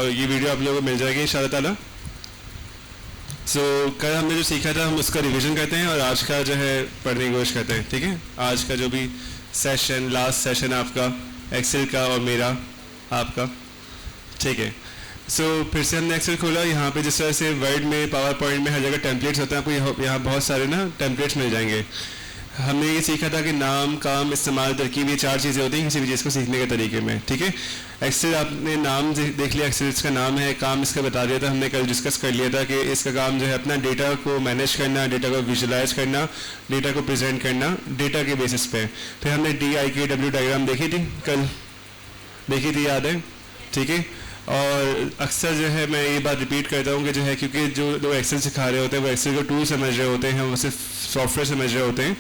ये वीडियो आप लोगों को मिल जाएगी इंशाल्लाह ताला। सो कल हमने जो सीखा था हम उसका रिवीजन करते हैं और आज का जो है पढ़ने की कोशिश करते हैं, ठीक है। आज का जो भी सेशन, लास्ट सेशन आपका एक्सेल का और मेरा आपका, ठीक है। सो फिर से हमने एक्सेल खोला। यहाँ पे जिस तरह से वर्ड में, पावर पॉइंट में हर जगह टेम्पलेट्स होते हैं, आपको यहाँ बहुत सारे ना टेम्पलेट्स मिल जाएंगे। हमने ये सीखा था कि नाम, काम, इस्तेमाल, तरकीब, ये 4 चीज़ें होती हैं किसी भी चीज़ को सीखने के तरीके में, ठीक है। एक्सेल आपने नाम देख लिया, एक्सेल इसका नाम है, काम इसका बता दिया था, हमने कल डिस्कस कर लिया था कि इसका काम जो है अपना डेटा को मैनेज करना, डेटा को विजुलाइज करना, डेटा को प्रेजेंट करना डेटा के बेसिस पे। फिर हमने DIKW डायग्राम देखी थी, कल देखी थी, याद है, ठीक है। और अक्सर जो है मैं ये बात रिपीट करता हूँ कि जो है, क्योंकि जो लोग एक्सेल सिखा रहे होते हैं वो एक्सेल को टूल समझ रहे होते हैं, वो सिर्फ सॉफ्टवेयर समझ रहे होते हैं,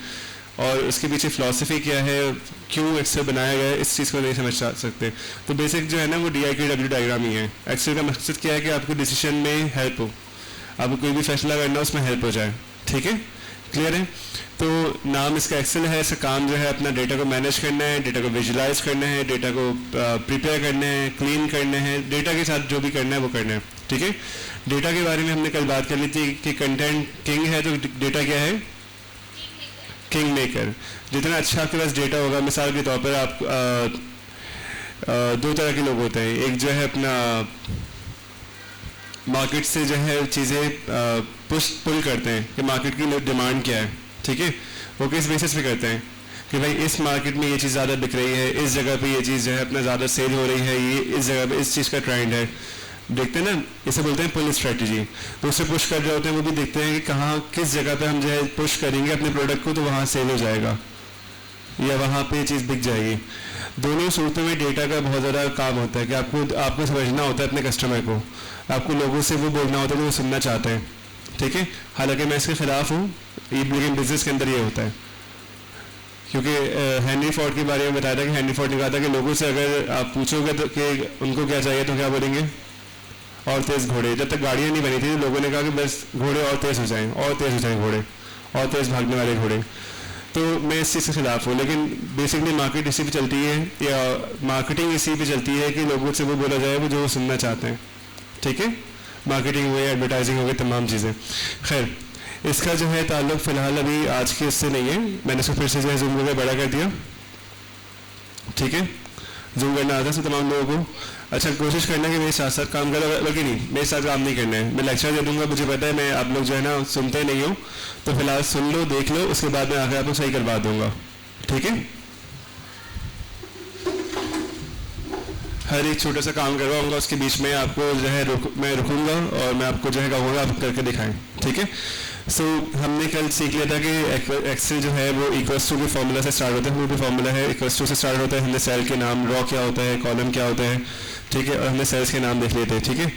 और उसके पीछे फ़िलासफ़ी क्या है, क्यों एक्सेल बनाया गया है, इस चीज़ को नहीं समझ सकते। तो बेसिक जो है ना वो DIKW डायग्राम ही है। एक्सेल का मकसद क्या है कि आपको डिसीजन में हेल्प हो, आपको कोई भी फैसला करना हो उसमें हेल्प हो जाए, ठीक है, क्लियर है। तो नाम इसका एक्सेल है, इसका काम जो है अपना डेटा को मैनेज करना है, डेटा को विजुलाइज करना है, डेटा को प्रिपेयर करना है, क्लीन करना है, डेटा के साथ जो भी करना है वो करना है, ठीक है। डेटा के बारे में हमने कल बात कर ली थी कि कंटेंट किंग है, तो डेटा क्या है, किंग मेकर। जितना अच्छा आपके पास डेटा होगा, मिसाल के तौर पर आप 2 तरह के लोग होते हैं। एक जो है अपना मार्केट से जो है चीज़ें पुल करते हैं कि मार्केट की डिमांड क्या है, ठीक है। वो किस बेसिस पे करते हैं कि भाई इस मार्केट में ये चीज़ ज़्यादा बिक रही है, इस जगह पे ये चीज़ जो है अपना ज़्यादा सेल हो रही है, ये इस जगह पे इस चीज़ का ट्रेंड है, देखते हैं ना, इसे बोलते हैं पुल स्ट्रेटजी। तो उससे पुश कर रहे होते हैं, वो भी देखते हैं कि कहाँ किस जगह पे हम जो है पुश करेंगे अपने प्रोडक्ट को तो वहाँ सेल हो जाएगा या वहाँ पे ये चीज़ बिक जाएगी। दोनों सूरतों में डेटा का बहुत ज़्यादा काम होता है कि आपको समझना होता है अपने कस्टमर को, आपको लोगों से वो बोलना होता है जो वो सुनना चाहते हैं, ठीक है। हालांकि मैं इसके खिलाफ हूँ, लेकिन बिजनेस के अंदर ये होता है, क्योंकि हेनरी फोर्ड के बारे में बताया था कि हेनरी फोर्ड ने कहा था कि लोगों से अगर आप पूछोगे तो कि उनको क्या चाहिए तो क्या बोलेंगे, और तेज़ घोड़े। जब तक गाड़ियाँ नहीं बनी थी लोगों ने कहा कि बस घोड़े और तेज़ हो जाएं, और तेज़ हो जाएं घोड़े, और तेज़ भागने वाले घोड़े। तो मैं इस चीज़ के खिलाफ हूँ, लेकिन बेसिकली मार्केट इसी पे चलती है, या मार्केटिंग इसी पे चलती है कि लोगों से वो बोला जाए वो जो वो सुनना चाहते हैं, ठीक है। मार्केटिंग हुई, एडवर्टाइजिंग हो गई, तमाम चीज़ें। खैर, इसका जो है ताल्लुक फ़िलहाल अभी आज के इससे नहीं है, मैंने इसको फिर से जो है जूम करके बड़ा कर दिया, ठीक है। जूम करना आता है तमाम लोगों को। अच्छा, कोशिश करना कि मेरे साथ साथ काम करो, बल्कि नहीं, मेरे साथ काम नहीं करना है, मैं लेक्चर दे दूंगा, मुझे पता है मैं आप लोग जो है ना सुनते नहीं हो, तो फिलहाल सुन लो, देख लो, उसके बाद मैं आकर आपको सही करवा दूंगा, ठीक है। हर एक छोटा सा काम करवाऊंगा, उसके बीच में आपको जो है मैं रुकूंगा और मैं आपको जो है कहूँगा आप करके दिखाएं, ठीक है। सो हमने कल सीख लिया था कि एक्सेल जो है वो इक्वल्स टू के फॉर्मूला से स्टार्ट होता है, वो भी फॉर्मूला है, इक्वल्स टू से स्टार्ट होता है। हमने सेल के नाम, रॉ क्या होता है, कॉलम क्या होता है, ठीक है, और हमने सेल्स के नाम देख लिए थे, ठीक है।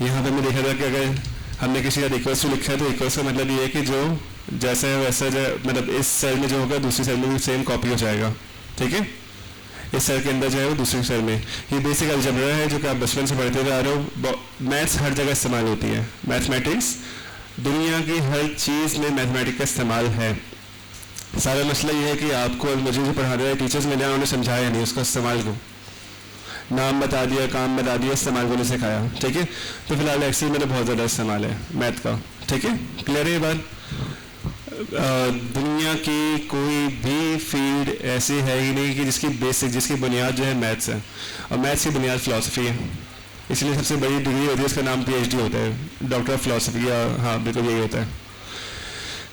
यहाँ पे हमने देखा था कि अगर हमने किसी का इक्वल्स टू लिखा है तो इक्वल्स का मतलब ये है कि जो जैसा है वैसा जो मतलब इस सेल में जो होगा दूसरी सेल में भी सेम कॉपी हो जाएगा, ठीक है। इस सेल के अंदर जो है वो दूसरी सेल में, ये बेसिक अलजेब्रा है जो कि आप बचपन से पढ़ते हुए आ रहे हो। मैथ्स हर जगह इस्तेमाल होती है, मैथमेटिक्स दुनिया की हर चीज़ में मैथमेटिक्स का इस्तेमाल है। सारा मसला ये है कि आपको मुझे जो पढ़ा रहे हैं टीचर्स ने उन्होंने समझाया नहीं उसका इस्तेमाल को, नाम बता दिया, काम बता दिया, इस्तेमाल को नहीं सिखाया, ठीक है। तो फिलहाल एक्सेल में तो बहुत ज़्यादा इस्तेमाल है मैथ का, ठीक है, क्लियर है ये बात। दुनिया की कोई भी फील्ड ऐसी है ही नहीं कि जिसकी बेसिक, जिसकी बुनियाद जो है मैथ्स है, और मैथ्स की बुनियाद फ़िलासफ़ी है, इसलिए सबसे बड़ी डिग्री होती है उसका नाम PhD होता है, डॉक्टर ऑफ फ़िलासफ़ी, या हाँ बिल्कुल यही होता है।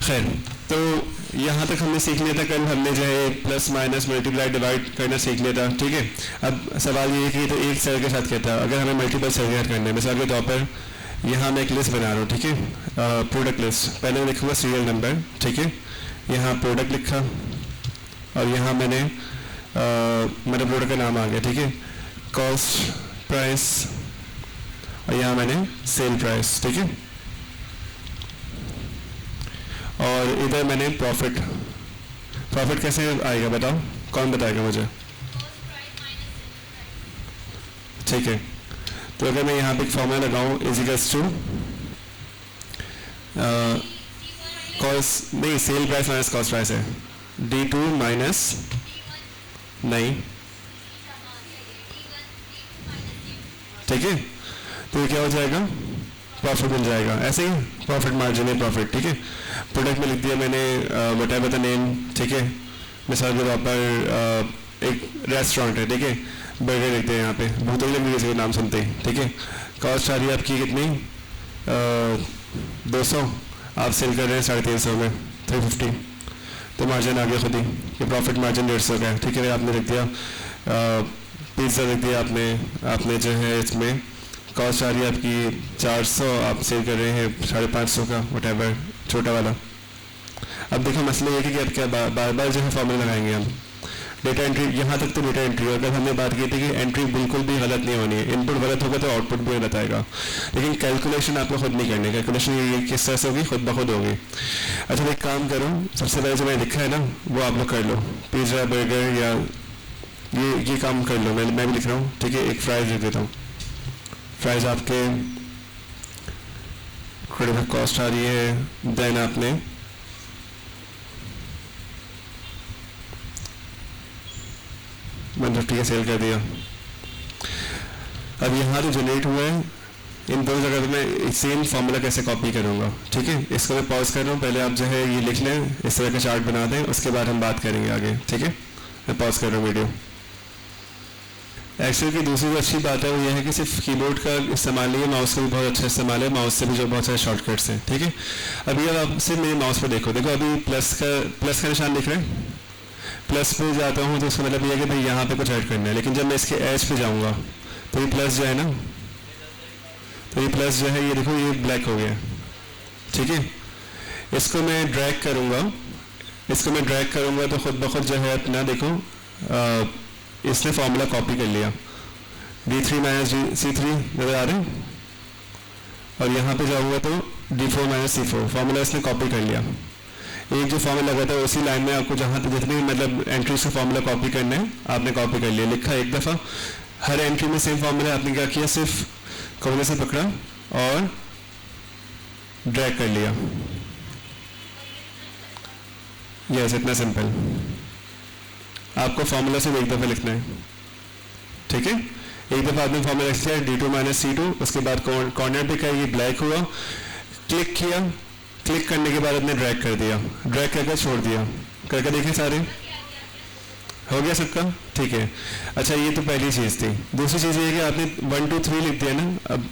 खैर, तो यहाँ तक हमने सीख लिया था कल, हमने जो है प्लस माइनस मल्टीप्लाई डिवाइड करना सीख लिया था, ठीक है। अब सवाल ये है कि तो एक सेल के साथ क्या था, अगर हमें मल्टीपल सेल ऐड करना है, मिसाल के तौर पर यहाँ मैं एक लिस्ट बना रहा हूँ, ठीक है, प्रोडक्ट लिस्ट। पहले मैं लिखूँगा सीरियल नंबर, ठीक है, यहाँ प्रोडक्ट लिखा और यहाँ मैंने मेरे प्रोडक्ट का नाम आ गया, ठीक है, कॉस्ट प्राइस, और यहाँ मैंने सेल प्राइस, ठीक है, और इधर मैंने प्रॉफिट। प्रॉफिट कैसे आएगा बताओ, कौन बताएगा मुझे, ठीक है। तो अगर मैं यहाँ पे एक फॉर्मूला लगाऊँ इजिकल्स टू कॉस्ट, नहीं sale price minus cost price है, D2 माइनस, नहीं, ठीक है। तो ये क्या हो जाएगा, प्रॉफिट मिल जाएगा। ऐसे ही प्रॉफिट मार्जिन है प्रॉफिट, ठीक है। प्रोडक्ट में लिख दिया मैंने व्हाटएवर द नेम, ठीक है। मिसाल के तौर पर एक रेस्टोरेंट है, ठीक है, बर्गर लिखते हैं यहाँ पे, बहुत ही लग रही नाम सुनते ही, ठीक है। कॉस्ट आ रही है आपकी कितनी, 200, आप सेल कर रहे हैं 350 में, 350, तो मार्जिन आ गया खुद ही, ये प्रॉफिट मार्जिन 150 का है, ठीक है। आपने लिख दिया पिज़्ज़ा लिख दिया आपने जो है इसमें कॉस्ट आ रही है आपकी 400, आप सेल कर रहे हैं 550 का, व्हाटएवर छोटा वाला। अब देखो मसला ये कि अब क्या बार बार जो है फॉर्मूला लगाएंगे हम। डेटा एंट्री, यहाँ तक तो डेटा एंट्री, अगर हमने बात की थी कि एंट्री बिल्कुल भी गलत नहीं होनी है, इनपुट गलत होगा तो आउटपुट भी गलत आएगा, लेकिन कैलकुलेशन आपको खुद नहीं करनी, कैलकुलेशन ये किस तरह से होगी, खुद ब खुद होगी। अच्छा एक काम करो, सबसे पहले जो मैंने लिखा है ना वो आप लोग कर लो, पिज़्ज़ा बर्गर या ये काम कर लो, मैं भी लिख रहा हूँ, ठीक है। एक फ्राइज लिख देता हूँ, फ्राइज आपके क्रेडिट कॉस्ट आ रही है, देन आपने मतलब ठीक है सेल कर दिया। अब यहाँ जो जनरेट हुआ है इन दोनों जगह पे मैं सेम फॉर्मूला कैसे कॉपी करूँगा, ठीक है। इसको मैं पॉज कर रहा हूँ, पहले आप जो है ये लिख लें, इस तरह का चार्ट बना दें, उसके बाद हम बात करेंगे आगे, ठीक है। मैं पॉज कर रहा हूँ वीडियो। एक्सेल की दूसरी अच्छी बात है वो ये है कि सिर्फ कीबोर्ड का इस्तेमाल नहीं है, माउस का भी बहुत अच्छा इस्तेमाल है, माउस से भी जो बहुत सारे शॉर्टकट्स हैं, ठीक है। अभी अब आप सिर्फ मेरे माउस पर देखो अभी प्लस का निशान दिख रहा है, प्लस पे जाता हूँ तो उसका मतलब ये है कि भाई यहाँ पे कुछ ऐड करना है, लेकिन जब मैं इसके एज पे जाऊँगा तो ये प्लस जो है ना, तो ये प्लस जो है ये देखो ये ब्लैक हो गया, ठीक है। इसको मैं ड्रैग करूँगा तो खुद ब खुद जो है अपना देखो इसने फॉर्मूला कॉपी कर लिया, D3 माइनस C3 नजर आ रहे हैं, और यहाँ पे जाऊँगा तो D4 माइनस C4 फॉर्मूला इसने कॉपी कर लिया। एक जो फॉर्मूला लगा था उसी लाइन में आपको जहाँ पे जितनी मतलब एंट्री से फॉर्मूला कॉपी करना है आपने कॉपी कर लिया, लिखा एक दफ़ा, हर एंट्री में सेम फॉर्मूला, आपने क्या किया सिर्फ कोने से पकड़ा और ड्रैग कर लिया, यस इतना सिंपल। आपको फॉर्मूला सिर्फ एक दफ़ा लिखना है, ठीक है। एक दफ़ा आपने फॉर्मूला लिख दिया D2 माइनस C2, उसके बाद कॉर्नर पे का ये ब्लैक हुआ, क्लिक किया, क्लिक करने के बाद आपने ड्रैग कर दिया, ड्रैग करके छोड़ दिया, करके देखें सारे हो गया सबका, ठीक है। अच्छा ये तो पहली चीज़ थी। दूसरी चीज़ ये है कि आपने 1 2 3 लिख दिया ना। अब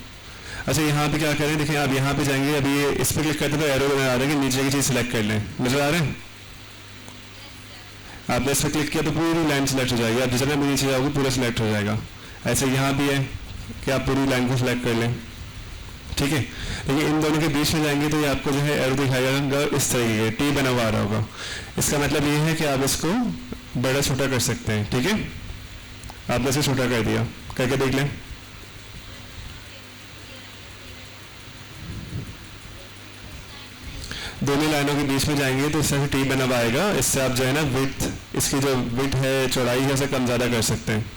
अच्छा यहाँ पे क्या करें, देखिए आप यहाँ पे जाएंगे, अभी ये इस पर क्लिक करते तो एरो नजर आ रहा है कि नीचे की चीज़ सेलेक्ट कर लें, नजर आ रहे हैं। आपने इस पर क्लिक किया तो पूरी लाइन सेलेक्ट हो जाएगी, आप जिस तरह भी नीचे जाओगे पूरा सेलेक्ट हो जाएगा। ऐसे यहाँ भी है कि आप पूरी लाइन को सिलेक्ट कर लें, ठीक है। लेकिन इन दोनों के बीच में जाएंगे तो ये आपको जो है एरो दिखाएगा इस तरीके के टी बना हुआ आ रहा होगा, इसका मतलब ये है कि आप इसको बड़ा छोटा कर सकते हैं, ठीक है। आपने इसे छोटा कर दिया, करके देख लें। दोनों लाइनों के बीच में जाएंगे तो इससे टी बना हुआ आएगा, इससे आप जो है ना विड्थ, इसकी जो विड्थ है चौड़ाई है उसे कम ज़्यादा कर सकते हैं।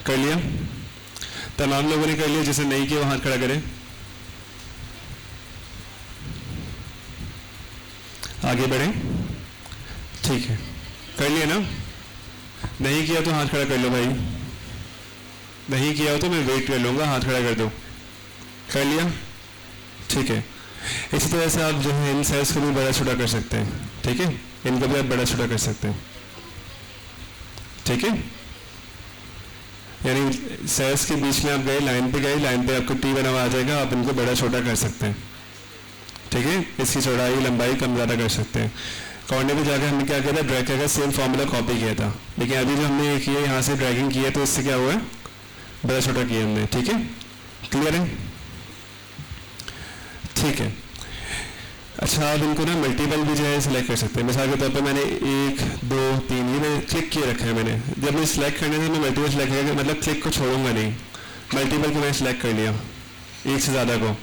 कर लिया, तमाम लोगों ने कर लिया, जिसे नहीं किया वो हाथ खड़ा करें। आगे बढ़ें, ठीक है। कर लिया ना, नहीं किया तो हाथ खड़ा कर लो भाई, नहीं किया हो तो मैं वेट कर लूँगा, हाथ खड़ा कर दो। कर लिया, ठीक है। इसी तरह से आप जो है इन सेल्स को भी बड़ा छोटा कर सकते हैं, ठीक है। इनको भी आप बड़ा छोटा कर सकते हैं, ठीक है। यानी सेल्स के बीच में आप गए, लाइन पे आपको टी बना हुआ आ जाएगा, आप इनको बड़ा छोटा कर सकते हैं, ठीक है। इसकी चौड़ाई लंबाई कम ज़्यादा कर सकते हैं। कॉर्नर पे जाकर हमने क्या किया था, ड्रैग करके सेम फॉर्मूला कॉपी किया था, लेकिन अभी जो हमने ये किया यहाँ से ड्रैगिंग किया तो इससे क्या हुआ है, बड़ा छोटा किया हमने, ठीक है। क्लियर है, ठीक है। अच्छा आप इनको ना मल्टीपल भी जो है सिलेक्ट कर सकते हैं। मिसाल के तौर पे मैंने 1 2 3 ये मैंने क्लिक किए रखा है, मैंने जब मैं सिलेक्ट करने से मैं मल्टीपल सिलेक्ट करके मतलब क्लिक को छोड़ूंगा नहीं, मल्टीपल को मैंने सिलेक्ट कर लिया, एक से ज़्यादा को,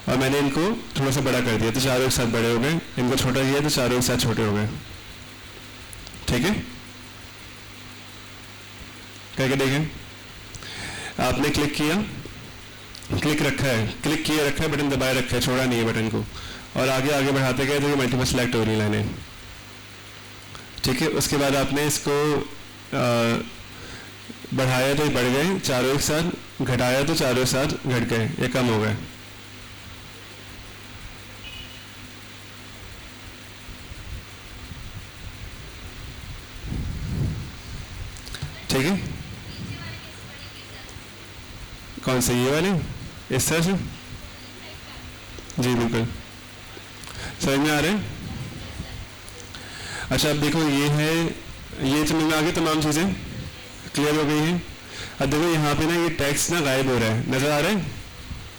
और मैंने इनको थोड़ा सा बड़ा कर दिया तो चारों एक साथ बड़े हो गए, इनको छोटा किया तो चारों एक साथ छोटे हो गए, ठीक है। करके देखें, आपने क्लिक किया, क्लिक रखा है, क्लिक किए रखा है, बटन दबाए रखा है, छोड़ा नहीं है बटन को, और आगे आगे बढ़ाते गए तो ये मल्टीपल सेलेक्ट हो रही लाइनें, ठीक है। उसके बाद आपने इसको बढ़ाया तो बढ़ गए चारों एक साथ, घटाया तो चारों एक साथ घट गए, ये कम हो गए। ठीक है, कौन से ये वाले इस तरह से? जी बिल्कुल समझ में आ रहे हैं। अच्छा अब देखो ये है, ये समझ में आ गई तमाम चीज़ें क्लियर हो गई हैं। अब देखो यहाँ पे ना ये टेक्स्ट ना गायब हो रहा है, नज़र आ रहा है?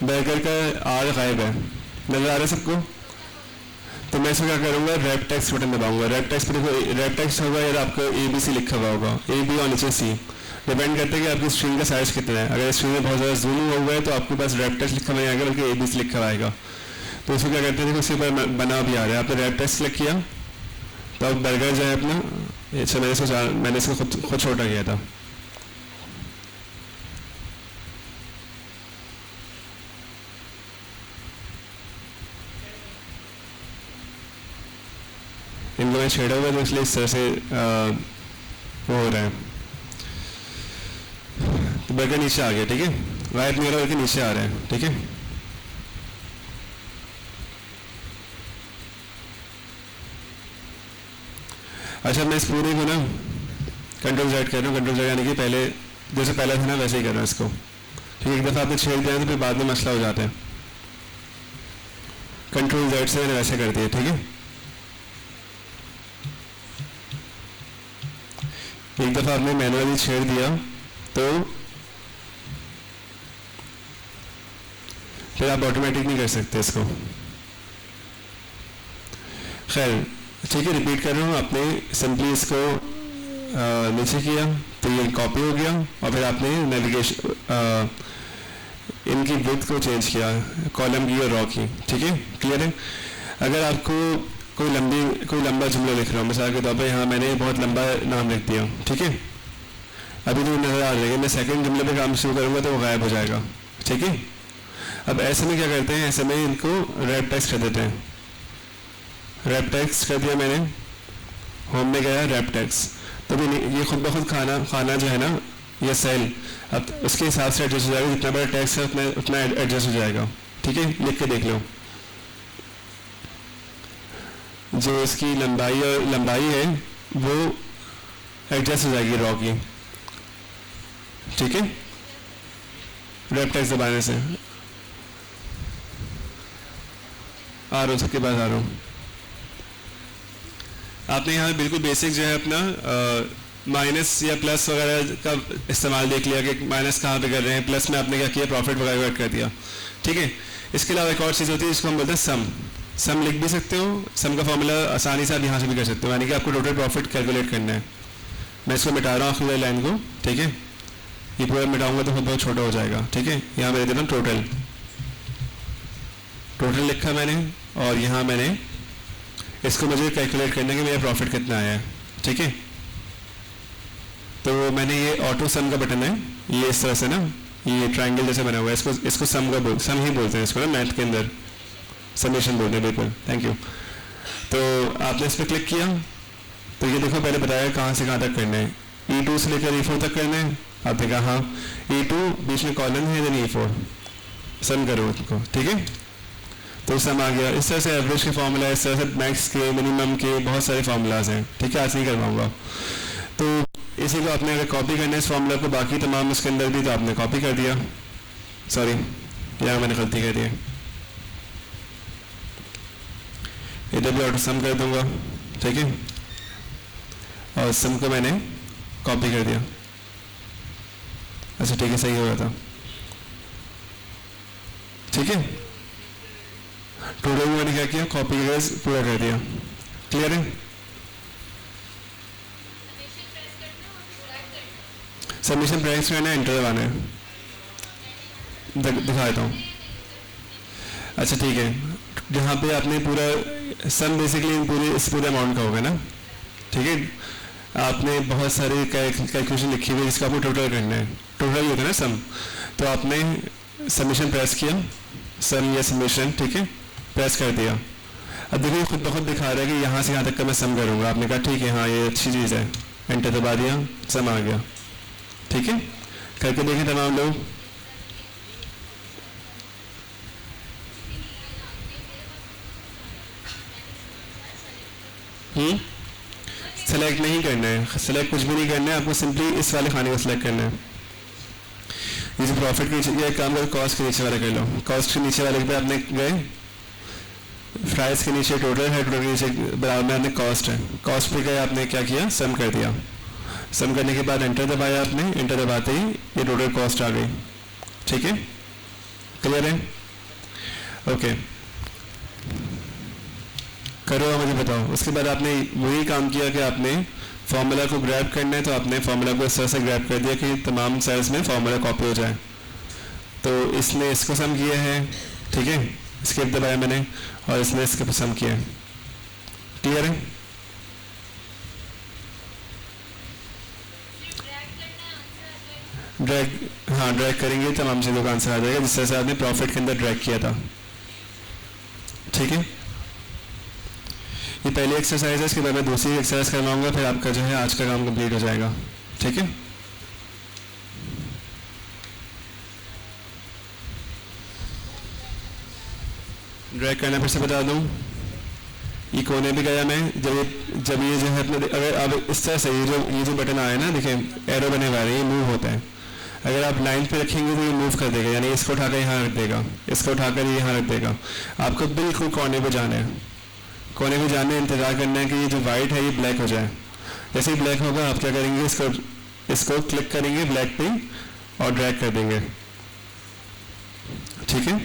बर्गर का आर गायब है, नज़र आ रहा है सबको? तो मैं इसमें क्या करूँगा, रैप टेक्स्ट बटन दबाऊंगा। रैप टेक्स्ट पर देखो, रैप टेक्स्ट होगा या आपका ABC लिखा हुआ होगा, AB और नीचे C, डिपेंड करता है कि आपकी स्क्रीन का साइज कितना है। अगर स्क्रीन में बहुत ज़्यादा जूम हुआ है तो आपके पास रैप टेक्स्ट लिखा नहीं आएगा, बल्कि ABC लिखा हुआ आएगा। तो इसको क्या करते हैं, देखो उसके ऊपर बना भी आ रहा है, आपने रैप टेक्स्ट क्लिक किया तो अब बर्गर जो है अपना, अच्छा मैंने इसको खुद छोटा किया था। इनको मैं छेड़ा हुआ तो इसलिए इस तरह से वो हो रहा है। तो बर्गर नीचे आ गया, ठीक है, गायब नहीं हो रहा बल्कि नीचे आ रहा है, ठीक है। अच्छा मैं इस पूरे को ना कंट्रोल Z कर रहा हूँ, कंट्रोल Z यानी कि पहले जैसे पहला था ना वैसे ही कर रहा हूँ इसको, ठीक है। एक दफ़ा आपने छेड़ दिया तो फिर बाद में मसला हो जाता है। कंट्रोल Z से मैंने वैसे कर दिया, ठीक है। एक दफ़ा आपने मैनुअली छेड़ दिया तो फिर आप ऑटोमेटिक नहीं कर सकते इसको। खैर ठीक है, रिपीट कर रहा हूँ। आपने सिंपली इसको नीचे किया तो ये कॉपी हो गया, और फिर आपने नेविगेशन इनकी विड्थ को चेंज किया, कॉलम की और रॉ की, ठीक है, क्लियर है। अगर आपको कोई लंबा जुमला लिख रहा हूँ, मिसाल के तौर पर यहाँ मैंने बहुत लंबा नाम लिख दिया, ठीक है, अभी तो नज़र आ जाएगा, मैं सेकंड जुमले पे काम शुरू करूँगा तो वो गायब हो जाएगा, ठीक है। अब ऐसे में क्या करते हैं, ऐसे में इनको रैप टेक्स्ट कर देते हैं। रैप टेक्स्ट कर दिया मैंने, होम में गया रैप टेक्स्ट, तो ये खुद ब खुद खाना जो है ना, ये सेल अब उसके हिसाब से एडजस्ट हो जाएगा, जितना बड़ा टेक्स्ट है उतना एडजस्ट हो जाएगा, ठीक है। लिख के देख लो, जो इसकी लंबाई है वो एडजस्ट हो जाएगी रॉ की, ठीक है, रैप टेक्स्ट दबाने से। आ रहा हूँ, सबके पास आ रहा हूँ। आपने यहाँ बिल्कुल बेसिक जो है अपना माइनस या प्लस वगैरह का इस्तेमाल देख लिया कि माइनस कहाँ पे कर रहे हैं, प्लस में आपने क्या किया, प्रॉफिट वगैरह ऐड कर दिया, ठीक है। इसके अलावा एक और चीज़ होती है जिसको हम बोलते हैं सम लिख भी सकते हो, सम का फॉर्मूला आसानी से आप यहाँ से भी कर सकते हो, यानी कि आपको टोटल प्रॉफिट कैलकुलेट करना है। मैं इसको मिटा रहा हूँ आखिरी लाइन को, ठीक है, ये पूरा मिटाऊंगा तो बहुत छोटा हो जाएगा, ठीक है। यहाँ मैं दे देता हूँ टोटल लिखा मैंने, और यहाँ मैंने इसको मुझे कैलकुलेट करने के मेरा प्रॉफिट कितना आया है, ठीक है। तो मैंने ये ऑटो सम का बटन है, ये इस तरह से ना, ये ट्रायंगल जैसे बना हुआ है, इसको सम ही बोलते हैं इसको ना, मैथ के अंदर समेशन बोलते हैं, बिल्कुल, थैंक यू। तो आपने इस पर क्लिक किया तो ये देखो पहले बताया कहाँ से कहाँ तक करना है, E2 से लेकर E4 तक करना है। आपने कहा हाँ, E2 बीच में कॉलम है, देन E4 सम करो उसको, ठीक है। तो सम आ गया। इस तरह से एवरेज के फॉर्मूला, इस तरह से मैक्स के, मिनिमम के बहुत सारे फार्मूलाज हैं, ठीक है, आज नहीं कर पाऊँगा। तो इसी को आपने अगर कॉपी करना है इस फार्मूला को बाकी तमाम उसके अंदर भी, तो आपने कॉपी कर दिया, सॉरी यहाँ मैंने गलती कर दी, इधर भी ऑटो सम कर दूंगा, ठीक है, और सम को मैंने कॉपी कर दिया। अच्छा ठीक है, सही हो गया था, ठीक है। टोटल मैंने क्या किया, कॉपी करके पूरा कर दिया, क्लियर है। सबमिशन प्रेस करना है, एंटर दबाना है, दिखा देता हूँ। अच्छा ठीक है, जहाँ पे आपने पूरा सम बेसिकली इस पूरे अमाउंट का होगा ना, ठीक है। आपने बहुत सारी कैलकुलेशन लिखी हुई है जिसका आपको टोटल करना है, टोटल ही होता है ना सम। तो आपने सबमिशन प्रेस किया, सम या सबमिशन, ठीक है, प्रेस कर दिया। अब देखिए खुद ब खुद दिखा रहा है कि यहाँ से यहाँ तक का मैं सम करूँगा। आपने कहा ठीक है, हाँ ये अच्छी चीज़ है, एंटर दबा दिया, सम आ गया। ठीक है, करके देखें तमाम लोग। सेलेक्ट नहीं करना है, सेलेक्ट कुछ भी नहीं करना है, आपको सिंपली इस वाले खाने को सिलेक्ट करना है। ये जो प्रॉफिट के नीचे, ये काम करो, कॉस्ट के नीचे वाले कर लो। कॉस्ट के नीचे वाले पे आपने गए, प्राइस के नीचे टोटल है, टोटल के नीचे बराबर में आपने कॉस्ट है, कॉस्ट पे गए, आपने क्या किया, सम कर दिया। सम करने के बाद एंटर दबाया आपने, एंटर दबाते ही ये टोटल कॉस्ट आ गई। ठीक है, क्लियर है? ओके, करो मुझे बताओ। उसके बाद आपने वही काम किया कि आपने फॉर्मूला को ग्रैब करना है, तो आपने फॉर्मूला को इस तरह से ग्रैब कर दिया कि तमाम सेल्स में फॉर्मूला कॉपी हो जाए। तो इसने इसको सम किया है, ठीक है, स्किप दबाया मैंने, और इसने इसको सम किया। क्लियर है? ड्रैग, हाँ ड्रैग करेंगे तमाम चीज़ों का आंसर आ जाएगा, जिस तरह से आपने प्रॉफिट के अंदर ड्रैग किया था। ठीक है, ये पहली एक्सरसाइज है, इसके बाद मैं दूसरी एक्सरसाइज करवाऊंगा, फिर आपका जो है आज का काम कंप्लीट हो जाएगा। ठीक है, ड्रैग करना फिर से बता दूं, ये कोने भी गया मैं, जब ये जो है अपने, अगर अब इस तरह से ये जो बटन आया ना, देखिए एरो बने हुआ है, ये मूव होता है। अगर आप लाइन पे रखेंगे तो ये मूव कर देगा, यानी इसको उठाकर यहाँ रख देगा, इसको उठाकर यहाँ रख देगा। आपको बिल्कुल कोने पे जाना है, कोने पे जाने इंतजार करना है कि ये जो वाइट है ये ब्लैक हो जाए। जैसे ही ब्लैक होगा आप क्या करेंगे, इसको क्लिक करेंगे ब्लैक पे और ड्रैग कर देंगे। ठीक है,